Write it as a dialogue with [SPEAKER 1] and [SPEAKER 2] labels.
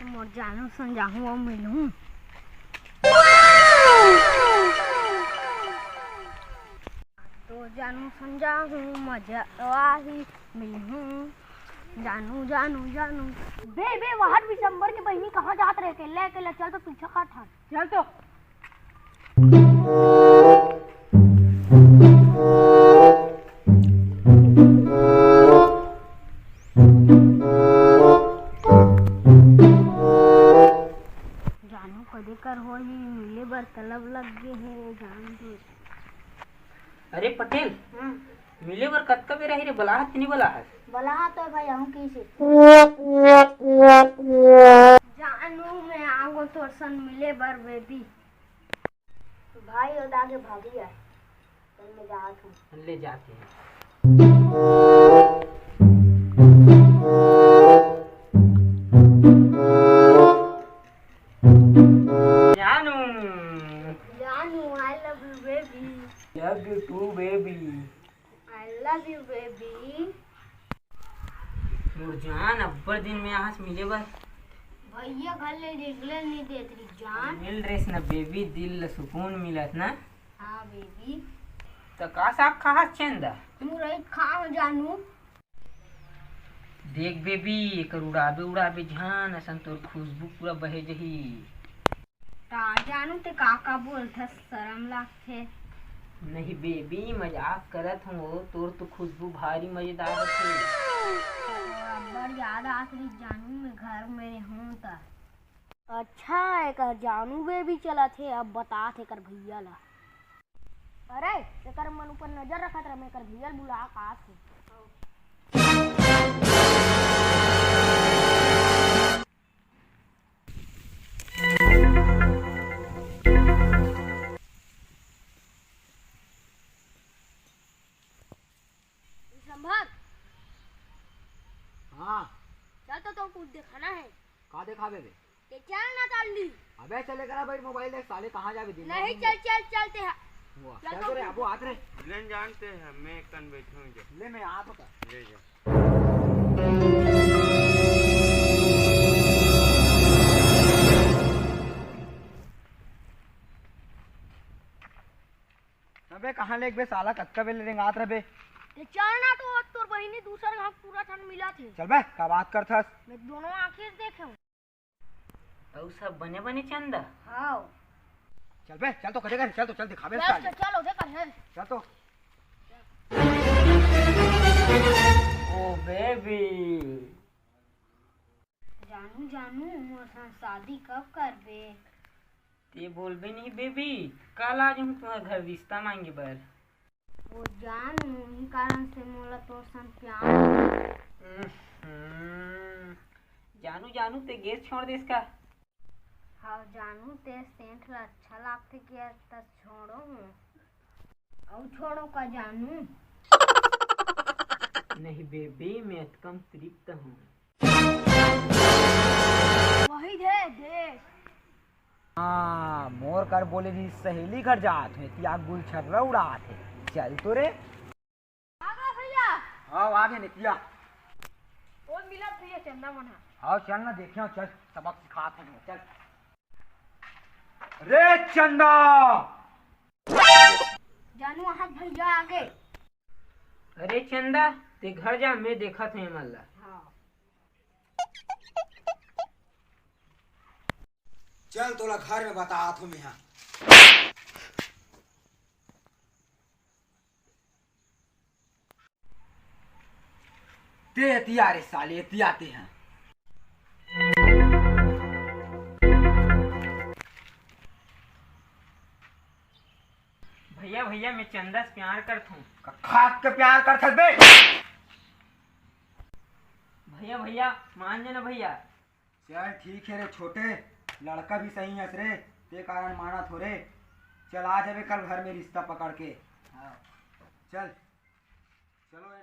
[SPEAKER 1] मोर जानू समझाहूँ और मिलूँ। तो जानू समझाहूँ मजा आही मिलूँ। जानू जानू जानू
[SPEAKER 2] बे वहां विशंबर के बहनी कहाँ जात रहे अकेले चल तो पीछे का था
[SPEAKER 1] चल तो। जानू कदे कर हो ही मिले बर तलब लग गए हैं जानू।
[SPEAKER 3] अरे पटेल मिले बर कतका बेरा ही रे बलाहत कि नहीं
[SPEAKER 2] बलाहत तो भाई हम कैसे
[SPEAKER 1] जानू मैं आऊँ तोर सन मिले बर बेबी।
[SPEAKER 2] भाई और आगे भागी है चल मैं जात हूँ
[SPEAKER 3] ले जाते हैं। जानू
[SPEAKER 1] जानू I love you baby.
[SPEAKER 3] Love you too baby.
[SPEAKER 1] I love you baby.
[SPEAKER 3] मोर जान अब्बर दिन में आज मिले बर
[SPEAKER 1] भैया घर ले निकले नहीं देती जान।
[SPEAKER 3] मिल रेस न बेबी दिल ल सुकून मिलत ना।
[SPEAKER 1] हाँ बेबी।
[SPEAKER 3] तो का साग खास चंदा
[SPEAKER 1] मुरई खाओ जानू।
[SPEAKER 3] देख बेबी एकर उड़ाबे उड़ाबे झान असन तोर खुशबू पूरा बहे जही।
[SPEAKER 1] जानू ते काका बोलथस शर्म लागथे।
[SPEAKER 3] नहीं बेबी मजाक करत हूँ तोर तो खुशबू भारी मजेदार है।
[SPEAKER 1] अब्बर याद आखिरी जानू में घर में हूँ ता।
[SPEAKER 2] अच्छा एक जानू बेबी चला थे अब बता थे कर भैया ला। अरे एकर मन ऊपर नजर रखत रहे मैं कर भैया बुला का थे। संभाल
[SPEAKER 4] हाँ
[SPEAKER 2] चल तो कुछ दिखाना है।
[SPEAKER 4] का देखा बे
[SPEAKER 2] के चल ना ताली
[SPEAKER 4] अबे चले करा भाई मोबाइल देख साले कहाँ जाबे दिन
[SPEAKER 2] नहीं चलते हैं
[SPEAKER 4] हुआ चल तो रे अबो आत रे
[SPEAKER 5] लेन जानते हैं मैं कन बैठूं जा
[SPEAKER 4] ले मैं आप का
[SPEAKER 5] ले जा।
[SPEAKER 4] अबे कहाँ ले बे साला कच्चा बेल रेंगात रे बे
[SPEAKER 2] ते चल ना तो तोर बहिनी दूसर घाट पूरा ठन मिला थे।
[SPEAKER 4] चल बे का बात करथस
[SPEAKER 2] मैं दोनों आंखें देखे
[SPEAKER 3] और सब बने बने चंदा।
[SPEAKER 2] हाँ
[SPEAKER 4] चल बे चल तो करे कर चल तो चल दिखाबे
[SPEAKER 2] चल
[SPEAKER 4] साले
[SPEAKER 2] चलो देखा है
[SPEAKER 4] चल तो
[SPEAKER 3] ओ बेबी
[SPEAKER 1] जानू जानू मोर संग शादी कब करबे।
[SPEAKER 3] ते बोलबे नहीं बेबी कल आ जाऊँ तुम्हारे घर रिश्ता मांगे बर।
[SPEAKER 1] वो जानू ही कारण से मोला तोर संग प्यार।
[SPEAKER 3] जानू जानू ते गैस छोड़ दे इसका।
[SPEAKER 1] हाँ जानू ते सेंट ला अच्छा लागते कि तब छोड़ो हूँ और छोड़ो का जानू।
[SPEAKER 3] नहीं बेबी मैं कम तृप्त हूँ।
[SPEAKER 2] वही दे
[SPEAKER 4] हाँ मोर कर बोले जी सहेली घर जात है तिया गुलछर्रा उड़ात है चल तो रे
[SPEAKER 2] आगा भैया
[SPEAKER 4] हाँ आगे निकलिया
[SPEAKER 2] वो मिला भैया चंदा मना।
[SPEAKER 4] हाँ चल ना देखियो चल सबक सिखाते हैं चल रे चंदा
[SPEAKER 2] जानू हाथ भैया आगे।
[SPEAKER 3] अरे चंदा ते घर जा मैं देखा थे मल्ला।
[SPEAKER 4] चल तोला घर में बता तू मैं ते तिया रे साले तियाते हैं
[SPEAKER 3] भैया भैया मैं चंदा से प्यार करता हूँ।
[SPEAKER 4] खाक के प्यार कर सकबे
[SPEAKER 3] भैया भैया मान जाना भैया।
[SPEAKER 4] चल ठीक है रे छोटे लड़का भी सही है रे ते कारण माना थोड़े चल आ जाबे कल घर में रिश्ता पकड़ के हाँ चल चलो ये